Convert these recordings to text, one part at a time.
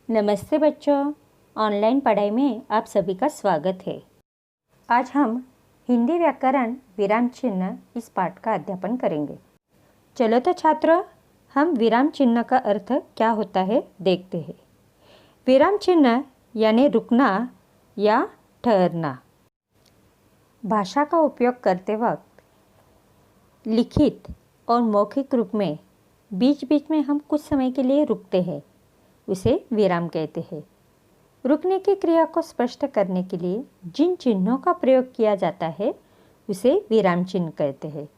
नमस्ते बच्चों, ऑनलाइन पढ़ाई में आप सभी का स्वागत है। आज हम हिंदी व्याकरण विराम चिन्ह इस पाठ का अध्यापन करेंगे। चलो तो छात्रों, हम विराम चिन्ह का अर्थ क्या होता है देखते हैं। विराम चिन्ह यानी रुकना या ठहरना। भाषा का उपयोग करते वक्त लिखित और मौखिक रूप में बीच बीच में हम कुछ समय के लिए रुकते हैं, उसे विराम कहते हैं। रुकने की क्रिया को स्पष्ट करने के लिए जिन चिन्हों का प्रयोग किया जाता है उसे विराम चिन्ह कहते हैं।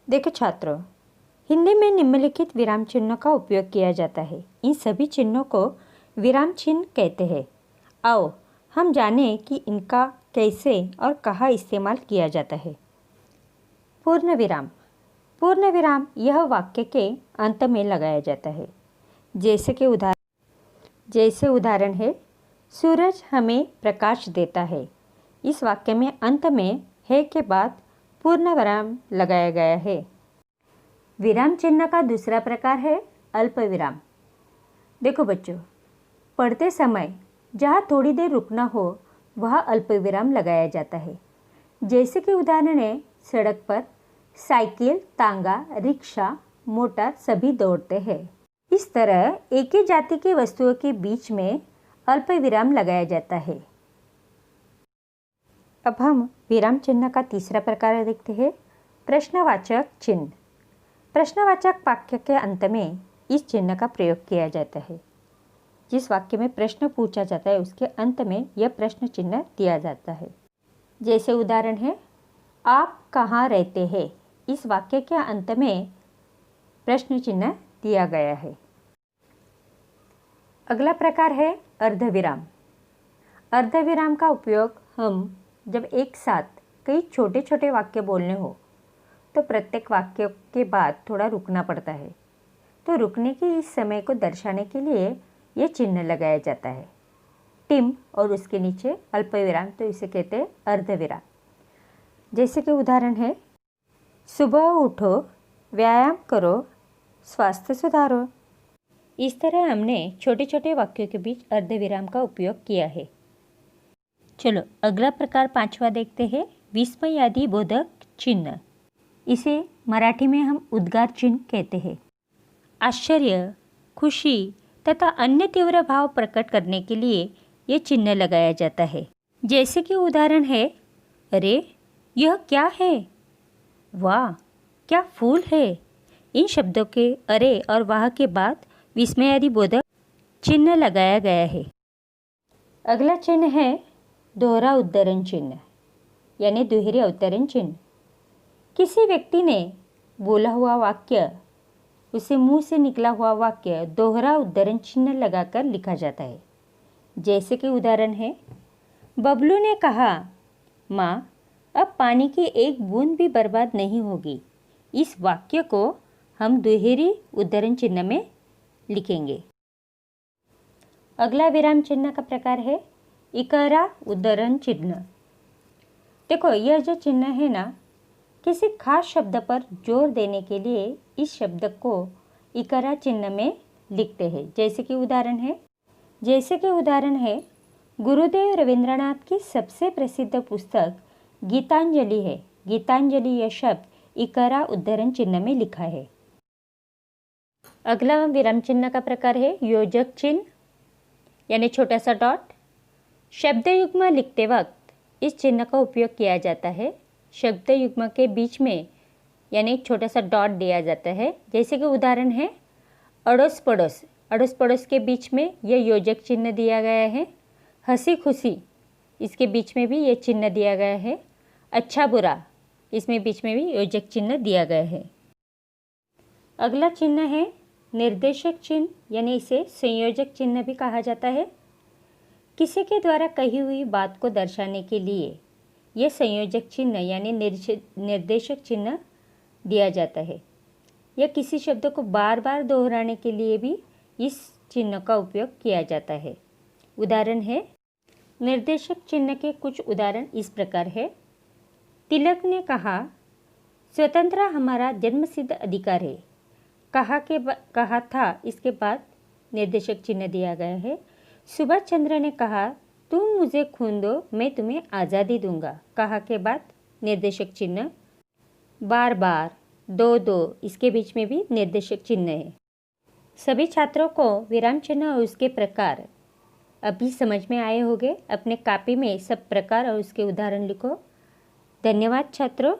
देखो छात्रों, हिंदी में निम्नलिखित विराम चिन्हों का उपयोग किया जाता है। इन सभी चिन्हों को विराम चिन्ह कहते हैं। आओ हम जानें कि इनका कैसे और कहाँ इस्तेमाल किया जाता है। पूर्ण विराम। पूर्ण विराम यह वाक्य के अंत में लगाया जाता है। जैसे उदाहरण है, सूरज हमें प्रकाश देता है। इस वाक्य में अंत में है के बाद पूर्ण विराम लगाया गया है। विराम चिन्ह का दूसरा प्रकार है अल्प विराम। देखो बच्चों, पढ़ते समय जहाँ थोड़ी देर रुकना हो वहाँ अल्प विराम लगाया जाता है। जैसे कि उदाहरण है, सड़क पर साइकिल, तांगा, रिक्शा, मोटर सभी दौड़ते हैं। इस तरह एक ही जाति की वस्तुओं के बीच में अल्प विराम लगाया जाता है। अब हम विराम चिन्ह का तीसरा प्रकार देखते हैं, प्रश्नवाचक चिन्ह। प्रश्नवाचक वाक्य के अंत में इस चिन्ह का प्रयोग किया जाता है। जिस वाक्य में प्रश्न पूछा जाता है उसके अंत में यह प्रश्न चिन्ह दिया जाता है। जैसे उदाहरण है, आप कहाँ रहते हैं। इस वाक्य के अंत में प्रश्न चिन्ह दिया गया है। अगला प्रकार है अर्धविराम। अर्धविराम का उपयोग हम जब एक साथ कई छोटे छोटे वाक्य बोलने हो तो प्रत्येक वाक्य के बाद थोड़ा रुकना पड़ता है, तो रुकने के इस समय को दर्शाने के लिए यह चिन्ह लगाया जाता है, टिम और उसके नीचे अल्पविराम, तो इसे कहते हैं अर्धविराम। जैसे कि उदाहरण है, सुबह उठो, व्यायाम करो, स्वास्थ्य सुधारो। इस तरह हमने छोटे छोटे वाक्यों के बीच अर्धविराम का उपयोग किया है। चलो अगला प्रकार पांचवा देखते हैं, विस्मयादि बोधक चिन्ह। इसे मराठी में हम उद्गार चिन्ह कहते हैं। आश्चर्य, खुशी तथा अन्य तीव्र भाव प्रकट करने के लिए यह चिन्ह लगाया जाता है। जैसे कि उदाहरण है, अरे यह क्या है, वाह क्या फूल है। इन शब्दों के अरे और वाह के बाद विस्मयादि बोधक चिन्ह लगाया गया है। अगला चिन्ह है दोहरा उद्धरण चिन्ह यानी दोहरे अवतरण चिन्ह। किसी व्यक्ति ने बोला हुआ वाक्य, उसे मुंह से निकला हुआ वाक्य दोहरा उद्धरण चिन्ह लगाकर लिखा जाता है। जैसे कि उदाहरण है, बबलू ने कहा, माँ अब पानी की एक बूंद भी बर्बाद नहीं होगी। इस वाक्य को हम दोहरी उद्धरण चिन्ह में लिखेंगे। अगला विराम चिन्ह का प्रकार है इकारा उद्धरण चिन्ह। देखो यह जो चिन्ह है ना, किसी खास शब्द पर जोर देने के लिए इस शब्द को इकारा चिन्ह में लिखते हैं। जैसे कि उदाहरण है, गुरुदेव रविंद्रनाथ की सबसे प्रसिद्ध पुस्तक गीतांजलि है। गीतांजलि यह शब्द इकारा उद्धरण चिन्ह में लिखा है। अगला विराम चिन्ह का प्रकार है योजक चिन्ह यानी छोटा सा डॉट। शब्द युग्म लिखते वक्त इस चिन्ह का उपयोग किया जाता है। शब्द युग्म के बीच में यानी एक छोटा सा डॉट दिया जाता है। जैसे कि उदाहरण है, अड़ोस पड़ोस। अड़ोस पड़ोस के बीच में यह योजक चिन्ह दिया गया है। हंसी खुशी, इसके बीच में भी यह चिन्ह दिया गया है। अच्छा बुरा, इसमें बीच में भी योजक चिन्ह दिया गया है। अगला चिन्ह है निर्देशक चिन्ह यानी इसे संयोजक चिन्ह भी कहा जाता है। किसी के द्वारा कही हुई बात को दर्शाने के लिए यह संयोजक चिन्ह यानी निर्देशक चिन्ह दिया जाता है। या किसी शब्द को बार बार दोहराने के लिए भी इस चिन्ह का उपयोग किया जाता है। उदाहरण है, निर्देशक चिन्ह के कुछ उदाहरण इस प्रकार है। तिलक ने कहा, स्वतंत्रता हमारा जन्मसिद्ध अधिकार है। कहा था इसके बाद निर्देशक चिन्ह दिया गया है। सुभाष चंद्र ने कहा, तुम मुझे खून दो, मैं तुम्हें आज़ादी दूंगा। कहा के बाद निर्देशक चिन्ह। बार बार, दो दो, इसके बीच में भी निर्देशक चिन्ह है। सभी छात्रों को विराम चिन्ह और उसके प्रकार अभी समझ में आए होंगे। अपने कॉपी में सब प्रकार और उसके उदाहरण लिखो। धन्यवाद छात्रों।